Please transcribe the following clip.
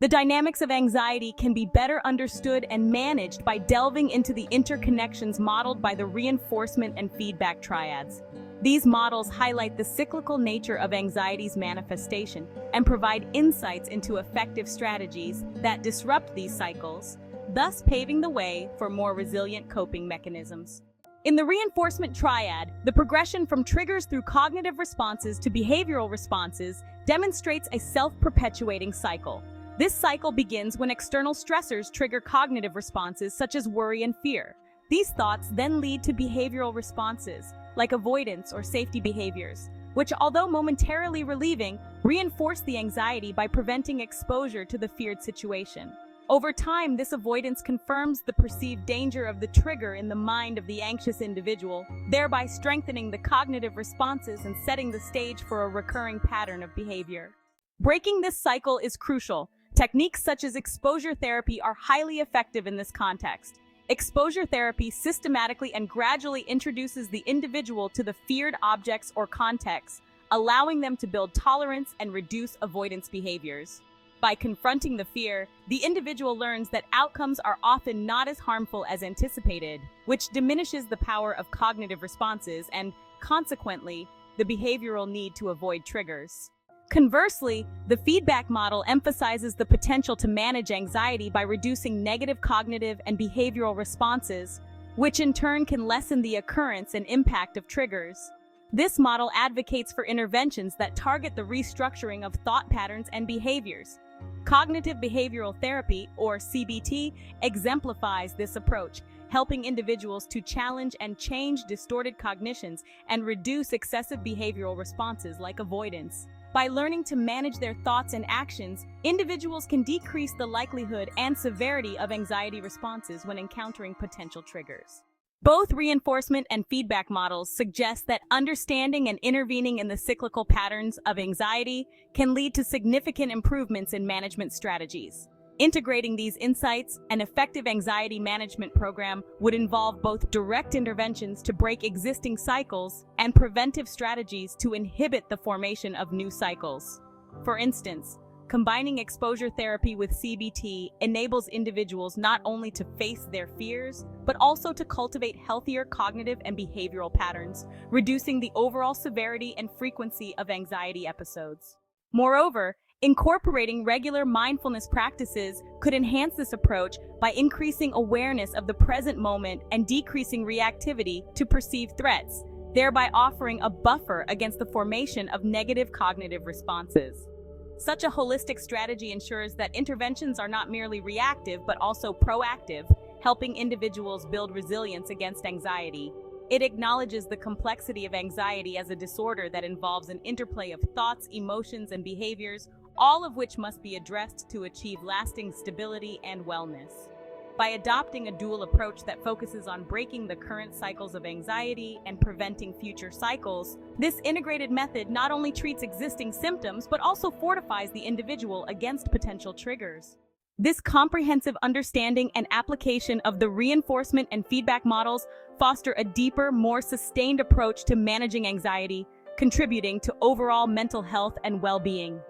The dynamics of anxiety can be better understood and managed by delving into the interconnections modeled by the reinforcement and feedback triads. These models highlight the cyclical nature of anxiety's manifestation and provide insights into effective strategies that disrupt these cycles, thus paving the way for more resilient coping mechanisms. In the reinforcement triad, the progression from triggers through cognitive responses to behavioral responses demonstrates a self-perpetuating cycle. This cycle begins when external stressors trigger cognitive responses such as worry and fear. These thoughts then lead to behavioral responses, like avoidance or safety behaviors, which, although momentarily relieving, reinforce the anxiety by preventing exposure to the feared situation. Over time, this avoidance confirms the perceived danger of the trigger in the mind of the anxious individual, thereby strengthening the cognitive responses and setting the stage for a recurring pattern of behavior. Breaking this cycle is crucial. Techniques such as exposure therapy are highly effective in this context. Exposure therapy systematically and gradually introduces the individual to the feared objects or contexts, allowing them to build tolerance and reduce avoidance behaviors. By confronting the fear, the individual learns that outcomes are often not as harmful as anticipated, which diminishes the power of cognitive responses and, consequently, the behavioral need to avoid triggers. Conversely, the feedback model emphasizes the potential to manage anxiety by reducing negative cognitive and behavioral responses, which in turn can lessen the occurrence and impact of triggers. This model advocates for interventions that target the restructuring of thought patterns and behaviors. Cognitive behavioral therapy, or CBT, exemplifies this approach, helping individuals to challenge and change distorted cognitions and reduce excessive behavioral responses like avoidance. By learning to manage their thoughts and actions, individuals can decrease the likelihood and severity of anxiety responses when encountering potential triggers. Both reinforcement and feedback models suggest that understanding and intervening in the cyclical patterns of anxiety can lead to significant improvements in management strategies. Integrating these insights, an effective anxiety management program would involve both direct interventions to break existing cycles and preventive strategies to inhibit the formation of new cycles. For instance, combining exposure therapy with CBT enables individuals not only to face their fears, but also to cultivate healthier cognitive and behavioral patterns, reducing the overall severity and frequency of anxiety episodes. Moreover, incorporating regular mindfulness practices could enhance this approach by increasing awareness of the present moment and decreasing reactivity to perceived threats, thereby offering a buffer against the formation of negative cognitive responses. Such a holistic strategy ensures that interventions are not merely reactive but also proactive, helping individuals build resilience against anxiety. It acknowledges the complexity of anxiety as a disorder that involves an interplay of thoughts, emotions, and behaviors, all of which must be addressed to achieve lasting stability and wellness. By adopting a dual approach that focuses on breaking the current cycles of anxiety and preventing future cycles, this integrated method not only treats existing symptoms but also fortifies the individual against potential triggers. This comprehensive understanding and application of the reinforcement and feedback models foster a deeper, more sustained approach to managing anxiety, contributing to overall mental health and well-being.